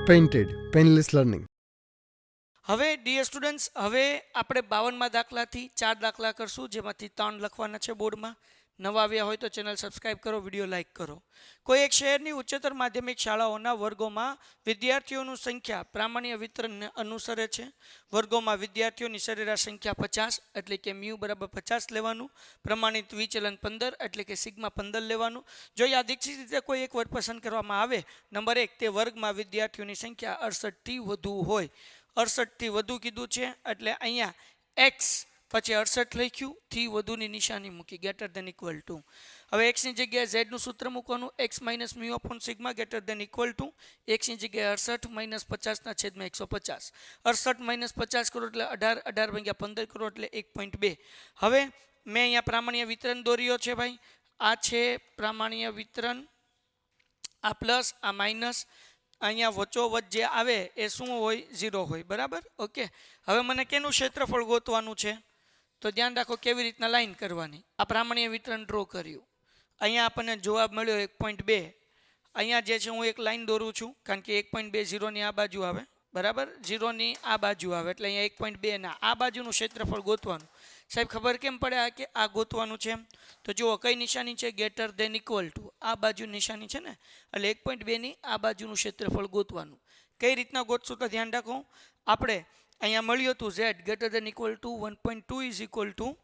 Painted, Painless Learning. હવે dear students, હવે આપણે 52માં દાખલાથી 4 દાખલા કરશું, જેમાંથી 3 લખવાના છે બોર્ડમાં. નવા આવ્યા હોય તો ચેનલ સબસ્ક્રાઇબ કરો, વિડીયો લાઇક કરો. કોઈ એક શહેરની ઉચ્ચતર માધ્યમિક શાળાઓના વર્ગોમાં વિદ્યાર્થીઓની સંખ્યા પ્રામાણ્ય વિતરણને અનુસરે છે. વર્ગોમાં વિદ્યાર્થીઓની સરેરાશ સંખ્યા 50, એટલે કે મ્યુ બરાબર 50 લેવાનું. પ્રમાણિત વિચલન 15, એટલે કે સિગ્મા 15 લેવાનું. જો યાદચ્છિક રીતે કોઈ એક વર્ગ પસંદ કરવામાં આવે, નંબર 1, તે વર્ગમાં વિદ્યાર્થીઓની સંખ્યા 68થી વધુ હોય. 68થી વધુ કીધું છે, એટલે અહીંયા x પછી 68 લખ્યું, થી વધુની નિશાની મૂકી, ગ્રેટર ધેન ઇક્વલ ટુ. હવે x ની જગ્યાએ z નું સૂત્ર મૂકવાનું, x minus mu upon sigma greater than equal to x ની જગ્યાએ 68 માઇનસ 50 ના છેદમાં 150. 68 માઇનસ 50 કરો એટલે 18, 18 ભાગ્યા 15 કરો એટલે 1.2. હવે મેં અહીંયા પ્રામાણ્ય વિતરણ દોર્યો છે ભાઈ. આ છે પ્રામાણ્ય વિતરણ, આ પ્લસ, આ માઇનસ. અહીંયા વચ્ચોવચ્ચ જે આવે એ શું હોય? 0 હોય. બરાબર, ઓકે. હવે મને કેનું ક્ષેત્રફળ ગોતવાનું છે, તો ધ્યાન રાખો કેવી રીતના લાઈન કરવાની. આ પ્રામાણ્ય વિતરણ ડ્રો કર્યું, અહીંયા આપણને જવાબ મળ્યો 1.2. અહીંયા જે છે હું એક લાઈન દોરું છું, કારણ કે 1.2 0ની આ બાજુ આવે, બરાબર, 0ની આ બાજુ આવે, એટલે અહીંયા 1.2 ના આ બાજુનું ક્ષેત્રફળ ગોતવાનું. સાહેબ ખબર કેમ પડે કે આ ગોતવાનું છે? તો જુઓ કઈ નિશાની છે? Greater than equal to. આ બાજુ નિશાની છે ને, એટલે 1.2 ની આ બાજુનું ક્ષેત્રફળ ગોતવાનું. કઈ રીતના ગોતશું તો ધ્યાન રાખો. આપણે અહીંયા મળ્યું હતું z greater than equal to 1.2 is equal to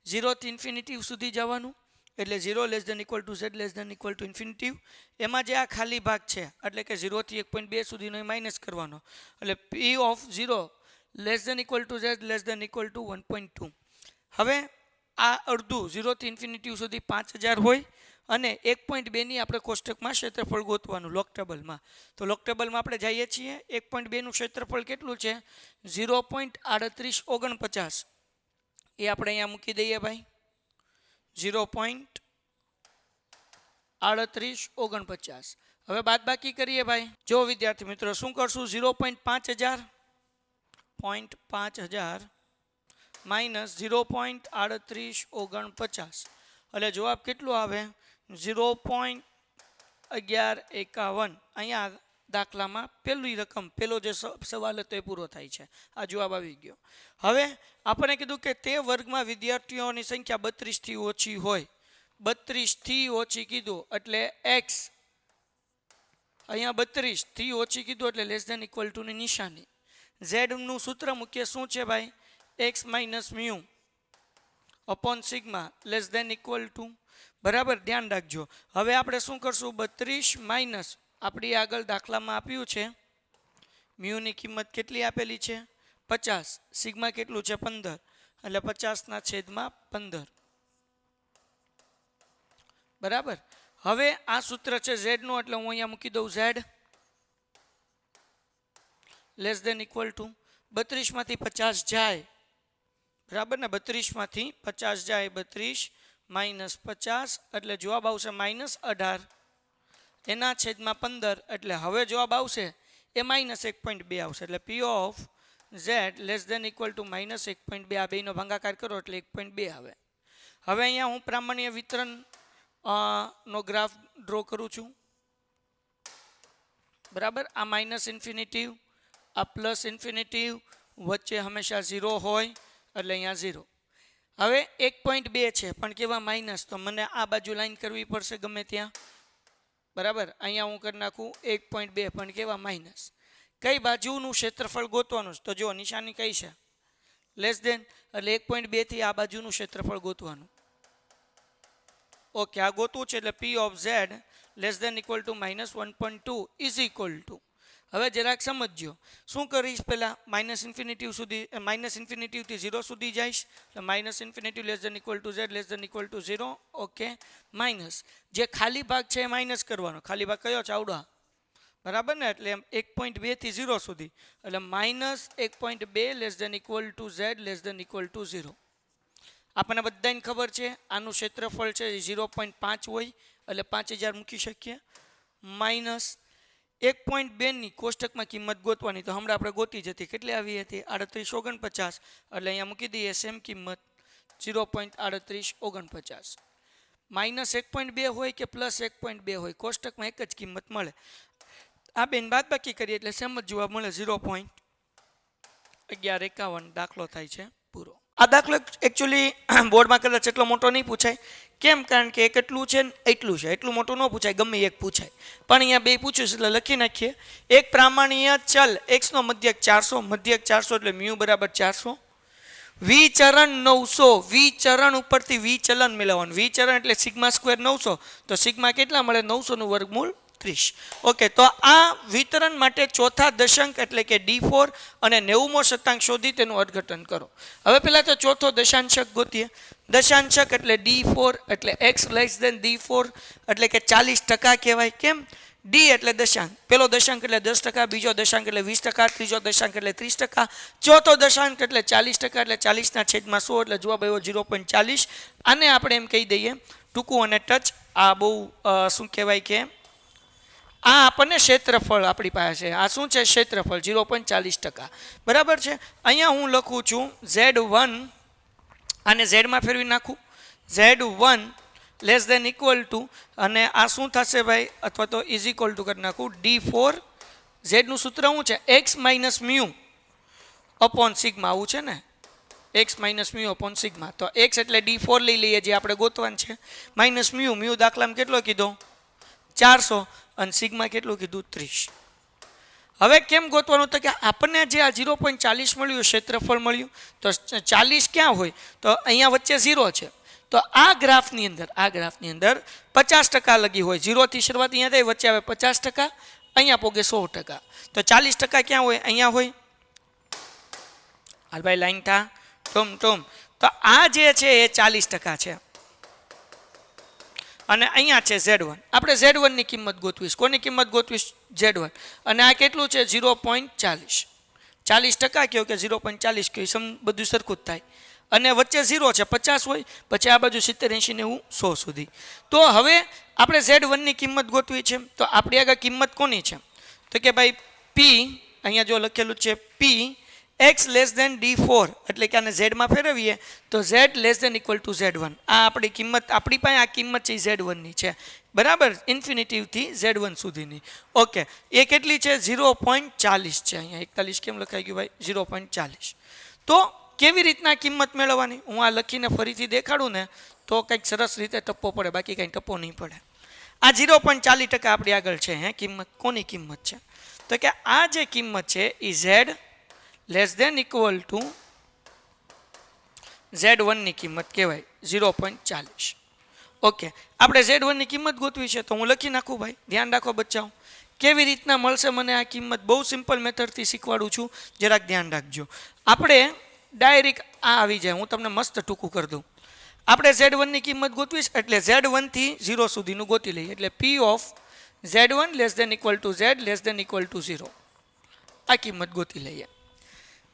0 થી ઇન્ફિનિટી સુધી જવાનું, એટલે 0 less than equal to z less than equal to infinity. એમાં જે આ ખાલી ભાગ છે, એટલે કે 0 થી 1.2 સુધીનો એ માઇનસ કરવાનો, એટલે p of 0 less than equal to z less than equal to 1.2. હવે આ અડધું 0 થી ઇન્ફિનિટી સુધી 5000 હોય, અને 1.2 ની આપણે કોષ્ટકમાં ક્ષેત્રફળ ગોતવાનું લોક ટેબલમાં. તો લોક ટેબલમાં આપણે જઈએ છીએ. 1.2 નું ક્ષેત્રફળ કેટલું છે? 0.3849. એ આપણે અહીંયા મૂકી દઈએ ભાઈ, 0.3849. હવે બાદબાકી કરીએ ભાઈ. જો વિદ્યાર્થી મિત્રો શું કરશું? 0.5000 માઇનસ 0.3849, એટલે જવાબ કેટલો આવે? 0.1151. અહીંયા દાખલામાં પહેલી રકમ, પહેલો જે સવાલ હતો એ પૂરો થાય છે. આ જવાબ આવી ગયો. હવે આપણે કીધું કે તે વર્ગમાં વિદ્યાર્થીઓની સંખ્યા 32 થી ઓછી હોય. 32 થી ઓછી કીધું એટલે x, અહીંયા 32 થી ઓછી કીધું એટલે લેસ ધેન ઇક્વલ ટુ ની નિશાની. z નું સૂત્ર મુખ્ય શું છે ભાઈ? x minus mu upon sigma less than equal to. બરાબર, ધ્યાન રાખજો. હવે આપણે શું કરશું? 32 માઇનસ આપણી આગળ દાખલામાં આપ્યું છે મ્યુની કિંમત કેટલી આપેલી છે? 50. સિગ્મા કેટલું છે? 15, એટલે 50 ના છેદમાં 15. બરાબર. હવે આ સૂત્ર છે z નું, એટલે હું અહીંયા મૂકી દઉં z less than equal to 32 માંથી 50 જાય, બરાબર ને, 32 માંથી 50 જાય, 32 માઇનસ 50, એટલે જવાબ આવશે -18 એના છેદમાં 15. એટલે હવે જવાબ આવશે એ -1.2 આવશે, એટલે p of z less than equal to -1.2. આ બેનો ભાગાકાર કરો એટલે 1.2 આવે. હવે અહીંયા હું પ્રામાણ્ય વિતરણ નો ગ્રાફ ડ્રો કરું છું. બરાબર, આ માઇનસ ઇન્ફિનિટી, આ પ્લસ ઇન્ફિનિટી, વચ્ચે હંમેશા 0 હોય, એટલે અહીંયા 0. હવે 1.2 છે પણ કેવા? માઇનસ. તો મને આ બાજુ લાઈન કરવી પડશે ગમે ત્યાં. બરાબર, અહીંયા હું કરી નાખું 1.2 પણ કેવા? માઇનસ. કઈ બાજુનું ક્ષેત્રફળ ગોતવાનું? તો જો નિશાની કઈ છે? લેસ ધેન, એટલે 1.2 થી આ બાજુનું ક્ષેત્રફળ ગોતવાનું. ઓકે, આ ગોતવું છે, એટલે p of z less than equal to -1.2 is equal to. હવે જરાક સમજજો. શું કરીશ? પહેલા માઇનસ ઇન્ફિનિટી સુધી, માઇનસ ઇન્ફિનિટી થી 0 સુધી જઈશ, એટલે minus infinity less than equal to z less than equal to 0. Okay, minus જે ખાલી ભાગ છે એ માઇનસ કરવાનો. ખાલી ભાગ કયો? ચાવડા. બરાબર ને, એટલે 1.2 થી 0 સુધી, એટલે -1.2 less than equal to z less than equal to 0. આપણને બધાને ખબર છે આનું ક્ષેત્રફળ છે 0.5 હોય, એટલે 5000 મૂકી શકીએ. માઇનસ 1.2 ની કોષ્ટકમાં કિંમત ગોતવાની, તો હમણાં આપણે ગોતી જતી કેટલી આવી હતી? 3849, એટલે અહીંયા મૂકી દઈએ સેમ કિંમત 0.3849. -1.2 હોય કે +1.2 હોય, કોષ્ટકમાં એક જ કિંમત મળે. આ બેન બાદબાકી કરીએ એટલે સેમ જ જવાબ મળે 0.1151 દાખલો થાય છે પૂરો. આ દાખલો એકચ્યુઅલી બોર્ડમાં કદાચ એટલો મોટો નહીં પૂછાય. કેમ? કારણ કે એક એટલું છે ને એટલું છે, એટલું મોટું ન પૂછાય, ગમે એક પૂછાય. પણ અહીંયા બે પૂછ્યું છે એટલે લખી નાખીએ. એક પ્રામાણ્ય ચલ x નો મધ્યક 400, મધ્યક 400 એટલે મ્યુ બરાબર 400. વિચરણ 900, વિચરણ ઉપરથી વિચલન મેળવવાનું. વિચરણ એટલે સિગ્મા સ્ક્વેર 900, તો સિગ્મા કેટલા મળે? 900 નું વર્ગમૂળ 30. ઓકે, તો આ વિતરણ માટે ચોથા દશાંક એટલે કે D4 અને 90મો શતાંક શોધી તેનું અર્થઘટન કરો. હવે પહેલા તો ચોથો દશાંશક ગોતીએ. દશાંશક એટલે D4 એટલે x D4 એટલે કે 40% કહેવાય. કેમ? D એટલે દશાંક, પેલો દશાંક એટલે 10%, બીજો દશાંક એટલે 20%, ત્રીજો દશાંક એટલે 30%, ચોથો દશાંક એટલે 40% એટલે 40/100 એટલે જવાબ આવ્યો 0.40. આને આપણે એમ કહી દઈએ ટૂંકું અને ટચ. આ બહુ શું કહેવાય કે આ આપણને ક્ષેત્રફળ આપણી પાસે છે. આ શું છે? ક્ષેત્રફળ 0.40%. બરાબર છે. અહીંયા હું લખું છું Z1, આને Z માં ફેરવી નાખું. Z1 less than equal two, અને આ શું થશે ભાઈ? અથવા તો ઇઝ ઇક્વલ ટુ કરી નાખું D4. Z નું સૂત્ર શું છે? x minus mu upon sigma. આવું છે ને, x minus mu upon sigma. તો x એટલે D4 લઈ લઈએ જે આપણે ગોતવાનું છે, માઇનસ મ્યુ. મ્યુ દાખલામાં કેટલો કીધો? 400, અને સિગ્મા કેટલું કીધું? 30. હવે કેમ ગોતવાનું? તો કે આપણને જે આ 0.40 મળ્યું, ક્ષેત્રફળ મળ્યું, તો 40 ક્યાં હોય? તો અહીંયા વચ્ચે 0 છે. તો આ ગ્રાફની અંદર 50% લગી હોય. 0 થી શરૂઆત અહીંયા થાય, વચ્ચે આવે 50%, અહીંયા પોગે 100%. તો 40% ક્યાં હોય? અહીંયા હોય. હાલ ભાઈ લાઈન થા ટોમ. તો આ જે છે એ 40% છે, અને અહીંયા છે Z1. આપણે Z1 ની કિંમત ગોતવીશ. કોની કિંમત ગોતવીશ? Z1. અને આ કેટલું છે? 0.40. 40% કયો કે 0.40 કયો, બધું સરખું જ થાય. અને વચ્ચે 0 છે, 50 હોય, પછી આ બાજુ 70, 80, 90, 100 સુધી. તો હવે આપણે Z1 ની કિંમત ગોતવી છે. તો આપણી આગળ કિંમત કોની છે? તો કે ભાઈ P, અહીંયા જો લખેલું છે P x less than D4 એટલે કે આને Z માં ફેરવીએ તો Z less than equal to Z1. આ આપણી કિંમત, આપણી પાસે આ કિંમત છે Z1 ની છે. બરાબર, ઇન્ફિનિટિવ થી Z1 સુધીની. ઓકે, એ કેટલી છે? 0.40 છે. અહીંયા 41 કેમ લખાઈ ગયું ભાઈ? 0.40. તો કેવી રીતના કિંમત મેળવવાની? હું આ લખીને ફરીથી દેખાડું ને તો કંઈક સરસ રીતે ટપ્પો પડે, બાકી કંઈ ટપ્પો નહીં પડે. આ 0.40% આપણી આગળ છે. કિંમત કોની કિંમત છે? તો કે આ જે કિંમત છે એ Z less than equal to Z1 ની કિંમત કહેવાય 0.40. ઓકે, આપણે Z1 ની કિંમત ગોતવી છે, તો હું લખી નાખું ભાઈ. ધ્યાન રાખો બચ્ચાઓ, કેવી રીતના મળશે મને આ કિંમત? બહુ સિમ્પલ મેથડથી શીખવાડું છું, જરાક ધ્યાન રાખજો. આપણે ડાયરેક્ટ આ આવી જાય, હું તમને મસ્ત ટૂંકું કરી દઉં. આપણે Z1 ની કિંમત ગોતવીશ એટલે Z1 થી 0 સુધીનું ગોતી લઈએ. એટલે P of Z1 less than equal to Z less than equal to 0. આ કિંમત ગોતી લઈએ.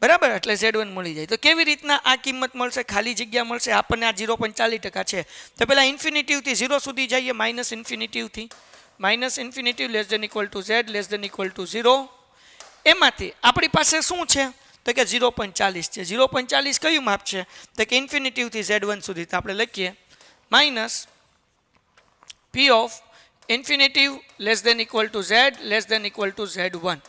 બરાબર, એટલે Z1 મળી જાય. તો કેવી રીતના આ કિંમત મળશે? ખાલી જગ્યા મળશે આપણને. આ 0.40% છે, તો પહેલાં ઇન્ફિનિટિવથી 0 સુધી જઈએ, માઇનસ ઇન્ફિનિટિવથી. Minus infinity less than equal to Z less than equal to 0. એમાંથી આપણી પાસે શું છે? તો કે 0.40 છે. 0.40 કયું માપ છે? તો કે ઇન્ફિનિટિવથી Z1 સુધી. તો આપણે લખીએ minus P of infinitive less than equal to Z less than equal to Z1.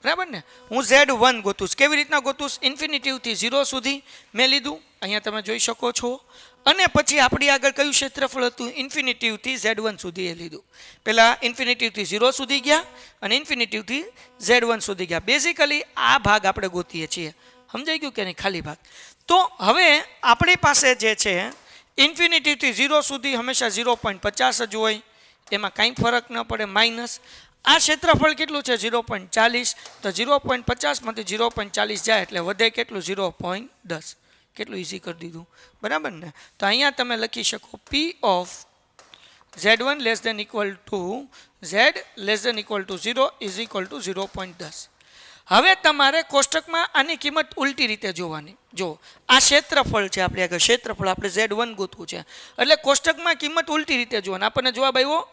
બરાબર ને? હું Z1 ગોતું. કેવી રીતના ગોતું? ઇન્ફિનિટિવથી 0 સુધી મેં લીધું, અહીંયા તમે જોઈ શકો છો. અને પછી આપણી આગળ કયું ક્ષેત્રફળ હતું? ઇન્ફિનિટિવથી Z1 સુધી એ લીધું. પહેલાં ઇન્ફિનિટિવથી 0 સુધી ગયા અને ઇન્ફિનિટિવથી Z1 સુધી ગયા. બેઝિકલી આ ભાગ આપણે ગોતીએ છીએ. સમજાઈ ગયું કે નહીં? ખાલી ભાગ. તો હવે આપણી પાસે જે છે ઇન્ફિનિટીથી 0 સુધી હંમેશા 0.50 જ હોય, એમાં કાંઈ ફરક ન પડે. માઇનસ આ ક્ષેત્રફળ કેટલું છે? 0.40. તો 0.50 માંથી 0.40 જાય એટલે વધે કેટલું? 0.10. કેટલું ઇઝી કરી દીધું, બરાબર ને? તો અહીંયા તમે લખી શકો P of Z1 less than equal to Z less than equal to 0 is equal to 0.10. હવે તમારે કોષ્ટકમાં આની કિંમત ઉલટી રીતે જોવાની. જો આ ક્ષેત્રફળ છે આપણી આગળ, ક્ષેત્રફળ આપણે Z1 ગોતવું છે, એટલે કોષ્ટકમાં કિંમત ઉલટી રીતે જોવાની. આપણને જવાબ આવ્યો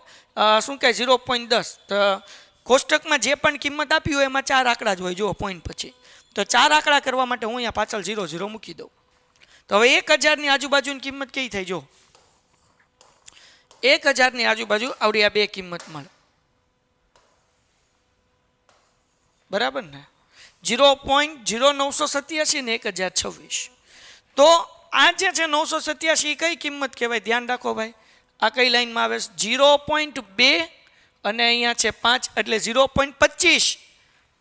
શું કહે? 0.10. તો કોષ્ટકમાં જે પણ કિંમત આપી હોય એમાં 4 આંકડા જ હોય. જુઓ પોઈન્ટ પછી. તો 4 આંકડા કરવા માટે હું અહીંયા પાછળ 0 0 મૂકી દઉં. તો હવે 1000 આજુબાજુની કિંમત કઈ થઈ? જો 1000 આજુબાજુ આવડી આ બે કિંમત મળે. બરાબર ને 0.0987 ને 1026. તો આ જે છે 987 કઈ કિંમત કહેવાય? ધ્યાન રાખો ભાઈ, આ કઈ લાઈનમાં આવે છે? 0.2 અને અહીંયા છે 5 એટલે 0.25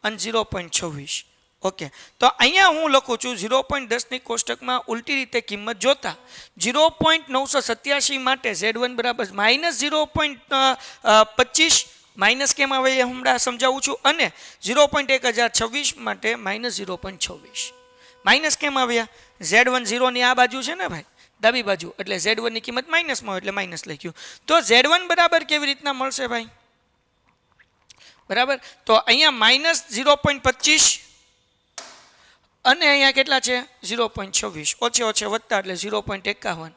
અને 0.26. ઓકે, તો અહીંયા હું લખું છું 0.10 ની કોષ્ટકમાં ઉલટી રીતે કિંમત જોતા 0.987 માટે Z1 બરાબર -0.25 માઇનસ કેમ આવે એ હમણાં સમજાવું છું, અને 0.1026 માટે -0.26. માઇનસ કેમ આવ્યા? Z1 0 ની આ બાજુ છે ને ભાઈ, ડાબી બાજુ, એટલે Z1 ની કિંમત માઇનસમાં હોય એટલે માઇનસ લખ્યું. તો Z1 બરાબર કેવી રીતના મળશે ભાઈ? બરાબર, તો અહીંયા -0.25 અને અહીંયા કેટલા છે? 0.26. ઓછે ઓછે વધતા એટલે 0.51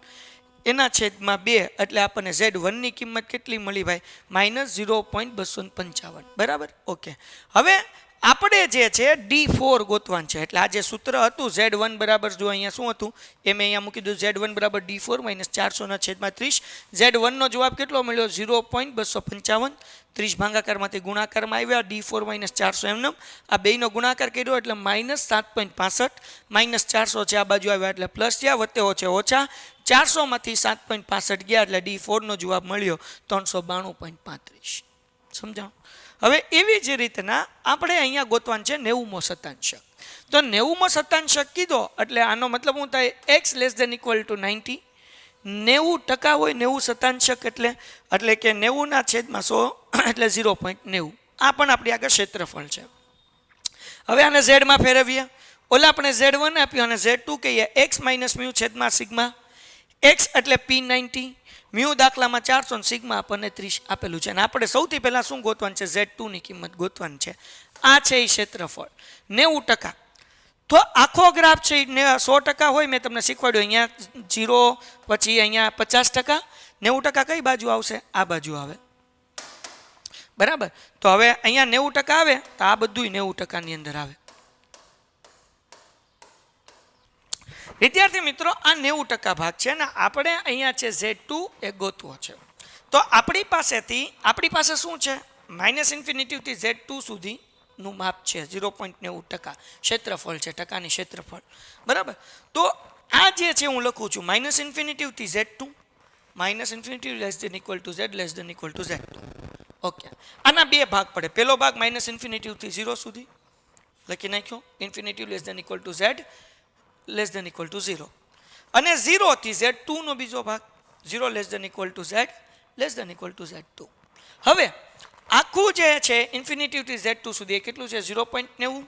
એના છેદમાં 2 એટલે આપણને Z1 ની કિંમત કેટલી મળી ભાઈ? -0.255. બરાબર. ઓકે, હવે આપણે જે છે D4 ગોતવાનું છે. એટલે આ જે સૂત્ર હતું Z1 બરાબર, જો અહીંયા શું હતું એ મેં અહીંયા મૂકી દીધું. Z1 બરાબર D4 -400/30. Z1 નો જવાબ કેટલો મળ્યો? 0.255. 30 ભાગાકારમાંથી ગુણાકારમાં આવ્યા. D4 -400 એમનેમ આ બેયનો ગુણાકાર કર્યો એટલે -7.65. -400 છે આ બાજુ આવ્યા એટલે પ્લસ થયા, વત્તે ઓછે ઓછા 400 માંથી 7.65 ગયા એટલે D4 નો જવાબ મળ્યો 392.35. સમજાણું? હવે એવી જ રીતના આપણે અહીંયા ગોતવાનું છે 90મો શતાંશક. તો 90મો શતાંશક કીધો એટલે આનો મતલબ શું થાય? x ≤ 90. 90% હોય 90 શતાંશક એટલે કે 90/100 એટલે 0.90. આ પણ આપણી આગળ ક્ષેત્રફળ છે. હવે આને z માં ફેરવીએ. ઓલા આપણે Z1 આપ્યું અને Z2 કહીએ. x - μ છેદમાં સિગ્મા. x એટલે P90, મ્યુ દાખલામાં 400 અને સિગ્મા આપણને 30 આપેલું છે. અને આપણે સૌથી પહેલા શું ગોતવાનું છે? Z2 ની કિંમત ગોતવાની છે. આ છે એ ક્ષેત્રફળ 90%. તો આખો ગ્રાફ છે 100% હોય. મેં તમને શીખવાડ્યું અહીંયા 0, પછી અહીંયા 50%. 90% કઈ બાજુ આવશે? આ બાજુ આવે. બરાબર, તો હવે અહીંયા 90% આવે તો આ બધું 90% ની અંદર આવે. વિદ્યાર્થી મિત્રો, આ 90% ભાગ છે ને આપણે અહીંયા છે Z2 એ ગોતવો છે. તો આપણી પાસે શું છે? -∞ થી Z2 સુધીનું માપ છે 0.90%. ક્ષેત્રફળ છે, ટકાની ક્ષેત્રફળ. બરાબર, તો આ જે છે હું લખું છું -∞ થી Z2, -∞ Z Z. ઓકે, આના બે ભાગ પડે. પહેલો ભાગ -∞ થી 0 સુધી લખી નાખ્યો, ∞ Z ≤ 0, અને 0 થી Z2 નો બીજો ભાગ 0 ≤ Z2. હવે આખું જે છે ∞ થી Z2 સુધી એ કેટલું છે? 0.90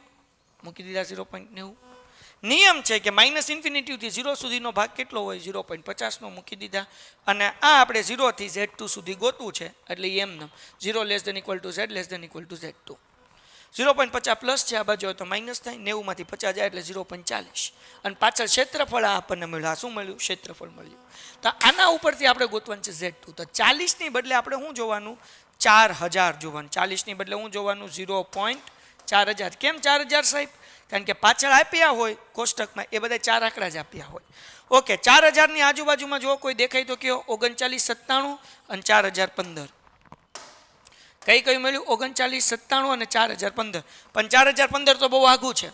મૂકી દીધા. 0.90 નિયમ છે કે -∞ થી 0 સુધીનો ભાગ કેટલો હોય? 0.50 નો મૂકી દીધા. અને આ આપણે 0 થી Z2 સુધી ગોતવું છે એટલે એમ 0 ≤ Z. 0.50 પ્લસ છે આ બાજુ હોય તો માઇનસ થાય. 90 માંથી 50 જાય એટલે 0.40. અને પાછળ ક્ષેત્રફળ આપણને મળ્યું. શું મળ્યું? ક્ષેત્રફળ મળ્યું. તો આના ઉપરથી આપણે ગોતવાનું છે Z2. તો 40 ની બદલે આપણે શું જોવાનું? 4000 જોવાનું. 40 ની બદલે શું જોવાનું? 0.4000. કેમ 4000 સાહેબ? કારણ કે પાછળ આપ્યા હોય કોષ્ટકમાં એ બધા 4 આંકડા જ આપ્યા હોય. ઓકે, 4000 ની આજુબાજુમાં જો કોઈ દેખાય તો કયો? 3997 અને 4015. કઈ મળ્યું? 3997 અને 4015. પણ 4015 તો બહુ આઘું છે.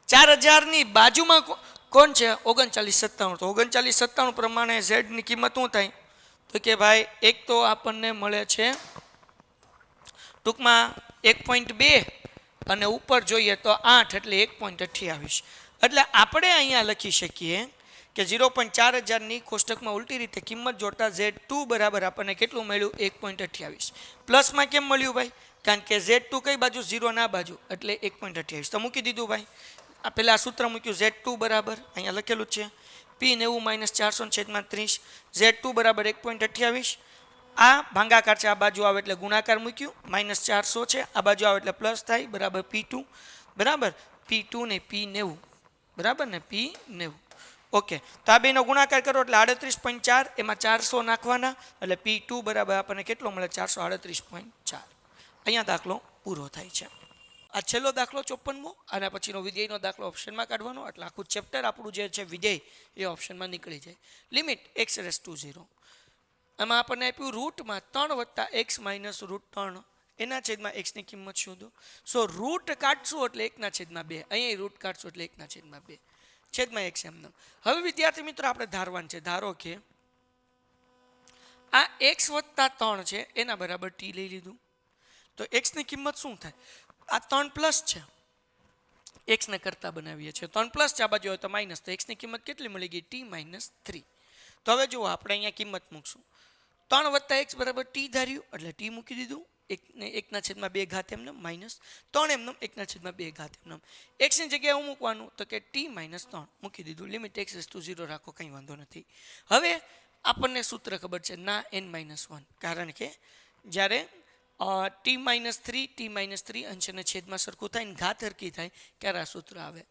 4000 ની બાજુમાં કોણ છે? 3997. તો 3997 પ્રમાણે Z ની કિંમત શું થાય? તો કે ભાઈ એક તો આપણને મળે છે ટૂંકમાં 1.2 અને ઉપર જોઈએ તો 8 એટલે 1.28. એટલે આપણે અહીંયા લખી શકીએ કે 0.4000 ની કોષ્ટકમાં ઉલટી રીતે કિંમત જોડતા Z2 બરાબર આપણને કેટલું મળ્યું? 1.28. પ્લસમાં કેમ મળ્યું ભાઈ? કારણ કે Z2 કઈ બાજુ? 0 ના બાજુ એટલે 1.28. તો મૂકી દીધું ભાઈ. આ પહેલા સૂત્ર મૂક્યું Z2 બરાબર અહીંયા લખેલું છે P90 -400/30. Z2 બરાબર 1.28. આ ભાગાકાર છે, આ બાજુ આવે એટલે ગુણાકાર મૂક્યું. -400 છે આ બાજુ આવે એટલે પ્લસ થાય બરાબર P2. બરાબર, P2 ને P90. બરાબર ને, P90. ઓકે, તો આ બેનો ગુણાકાર કરો એટલે 38.4. એમાં 400 નાખવાના એટલે P2 બરાબર આપણને કેટલો મળે? 438.4. અહીંયા દાખલો પૂરો થાય છે. આ છેલ્લો દાખલો 54મો, અને પછીનો વિધેયનો દાખલો ઓપ્શનમાં કાઢવાનો. એટલે આખું ચેપ્ટર આપણું જે છે વિધેય એ ઓપ્શનમાં નીકળી જાય. Limit x⁻⁴. એમાં આપણને આપ્યું રૂટમાં 3 + x - √3 એના છેદમાં એક્સની કિંમત શોધો. સો રૂટ કાઢશું એટલે 1/2. અહીંયા રૂટ કાઢશું એટલે 1/2 છેદમાં x એમનેમ. હવે વિદ્યાર્થી મિત્રો આપણે ધારવાનું છે. ધારો કે આ x વત્તા 3 છે એના બરાબર t લઈ લીધું તો x ની કિંમત શું થાય? આ 3 પ્લસ છે, x ને કરતા બનાવીએ છીએ. 3 પ્લસ છે આ બાજુ હોય તો માઇનસ, તો x ની કિંમત કેટલી મળી ગઈ? t - 3. તો હવે જુઓ આપણે અહીંયા કિંમત મૂકશું. 3 વત્તા x બરાબર t ધાર્યું એટલે t મૂકી દીધું. 1/2 ઘાત એમને માઇનસ 3 એમને 1/2 ઘાત એમને. x ની જગ્યાએ હું મૂકવાનું તો કે t - 3 મૂકી દીધું. લિમિટ x = 0 રાખો, કંઈ વાંધો નથી. હવે આપણને સૂત્ર ખબર છે ના n-1, કારણ કે જ્યારે t - 3 અંશ અને છેદમાં સરખું થાય ને ઘાત હરકી થાય ત્યારે આ સૂત્ર આવે.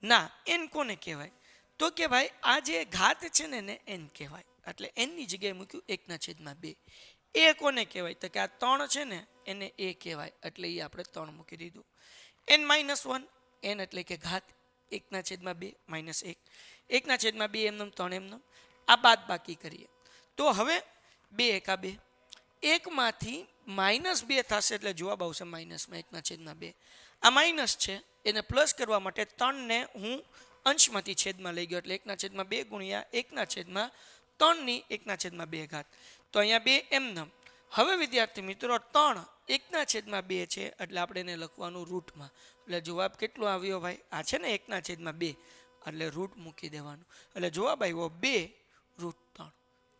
ના n કોને કહેવાય? તો કે ભાઈ આ જે ઘાત છે ને એને n કહેવાય. એટલે n ની જગ્યાએ મૂક્યું 1/2. એ કોને કહેવાય? તો કે આ 3 છે ને એને a કહેવાય, એટલે એ આપણે 3 મૂકી દીધું. n-1, n એટલે કે ઘાત, 1/2 - 1, 1/2 એમનેમ 3 એમનેમ. આ બાદ બાકી કરીએ તો હવે 2 × 2, 1 માંથી -2 થશે એટલે જવાબ આવશે માઇનસમાં 1/2. આ માઇનસ છે એને પ્લસ કરવા માટે 3 ને હું અંશમાંથી છેદમાં લઈ ગયો એટલે 1/2 ગુણ્યા 1/3 ની 1/2 ઘાત. તો અહીંયા 2 એમનેમ. હવે વિદ્યાર્થી મિત્રો 3 1/2 છે એટલે આપણે એને લખવાનું રૂટમાં. એટલે જવાબ કેટલો આવ્યો ભાઈ? આ છે ને 1/2 એટલે રૂટ મૂકી દેવાનું. એટલે જવાબ આવ્યો 2√3.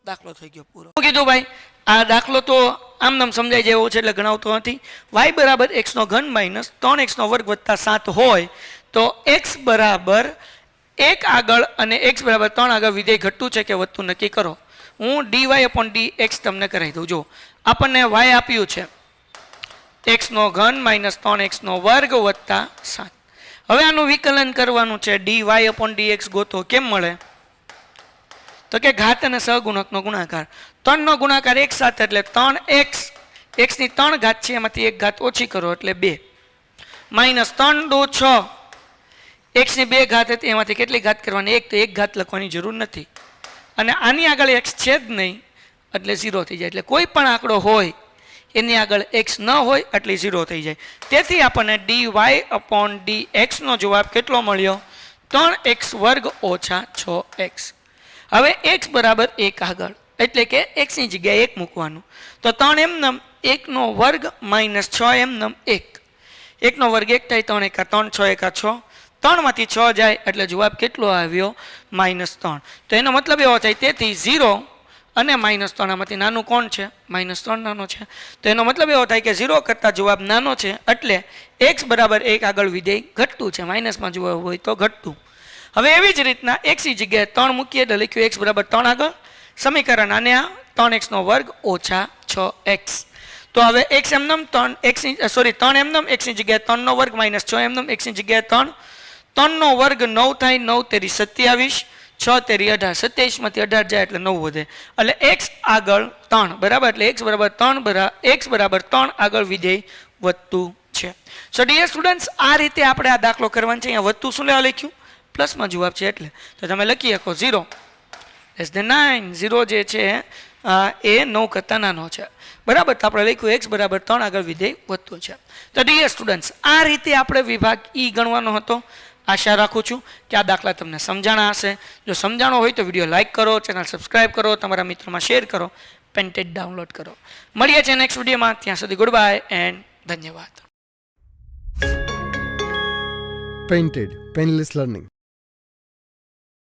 દાખલો થઈ ગયો પૂરો. કીધું ભાઈ આ દાખલો તો આમ સમજાઈ જાય એવો છે એટલે ગણાવતો નથી. y બરાબર x3 માઇનસ 3x2 + 7 હોય તો x બરાબર 1 આગળ અને x બરાબર 3 આગળ વિધેય ઘટતું છે કે વધતું નક્કી કરો. હું dy/dx તમને કરાવી દઉં. જો આપણને y આપ્યું છે x3 માઇનસ 3x2 + 7. હવે આનું વિકલન કરવાનું છે. dy/dx ગોતો. કેમ મળે? તો કે ઘાત અને સહગુણકનો ગુણાકાર. 3 નો ગુણાકાર x સાથે એટલે 3x, x ની 3 ઘાત છે એમાંથી 1 ઘાત ઓછી કરો એટલે 2 માઇનસ 3 × 2 = 6. x ની 2 ઘાત હતી એમાંથી કેટલી ઘાત કરવાની? 1, તો 1 ઘાત લખવાની જરૂર નથી. અને આની આગળ x છે જ નહીં એટલે 0 થઈ જાય. એટલે કોઈ પણ આંકડો હોય એની આગળ x ન હોય એટલે 0 થઈ જાય. તેથી આપણને dy/dx નો જવાબ કેટલો મળ્યો? 3x² - 6x. હવે x બરાબર 1 આગળ એટલે કે x ની જગ્યાએ 1 મૂકવાનું. તો 3 એમનેમ 1² - 6 એમનેમ 1. 1² 1 થાય 3 × 3 6 × 6. 3 માંથી 6 જાય એટલે જવાબ કેટલો આવ્યો? -3. તો એનો મતલબ એવો થાય તેથી 0 અને -3 આમાંથી નાનું કોણ છે? -3 નાનો છે. તો એનો મતલબ એવો થાય કે 0 કરતાં જવાબ નાનો છે એટલે x બરાબર 1 આગળ વિધેય ઘટતું છે. માઇનસમાં જવાબ હોય તો ઘટતું. હવે એવી જ રીતના x ની જગ્યાએ 3 મૂકીએ એટલે લખ્યું x બરાબર 3 આગળ. સમીકરણ આને 3x2 - 6x. તો હવે x એમનેમ 3 એમનેમ x ની જગ્યાએ 3² - 6 એમનેમ x ની જગ્યાએ 3. 3² 9 થાય, 9 તેરી 27, 6 તેરી 18, 27 માંથી 18 જાય એટલે 9 વધે. એટલે x આગળ 3 બરાબર એટલે x બરાબર 3 આગળ વિધેય વધતું છે. સો ડિયર સ્ટુડન્ટ્સ આ રીતે આપણે આ દાખલો કરવાનો છે. અહીંયા વધતું શું લેવા લખ્યું? પ્લસમાં જવાબ છે એટલે. તો તમે લખી શકો 0 < 9. 0 જે છે એ 9 કરતાં નાનો છે. બરાબર. તો આપણે લખ્યું x બરાબર 3 આગળ વિધેય વધતું છે. તો ડિયર સ્ટુડન્ટ્સ આ રીતે આપણે વિભાગ ઈ ગણવાનો હતો. આશા રાખું છું કે આ દાખલા તમને સમજાણા હશે. જો સમજાણો હોય તો વિડીયો લાઇક કરો, ચેનલ સબસ્ક્રાઇબ કરો, તમારા મિત્રોમાં શેર કરો, પેન્ટેડ ડાઉનલોડ કરો. મળીએ છીએ નેક્સ્ટ વિડીયોમાં. ત્યાં સુધી ગુડ બાય એન્ડ ધન્યવાદ. Painted, Painless Learning.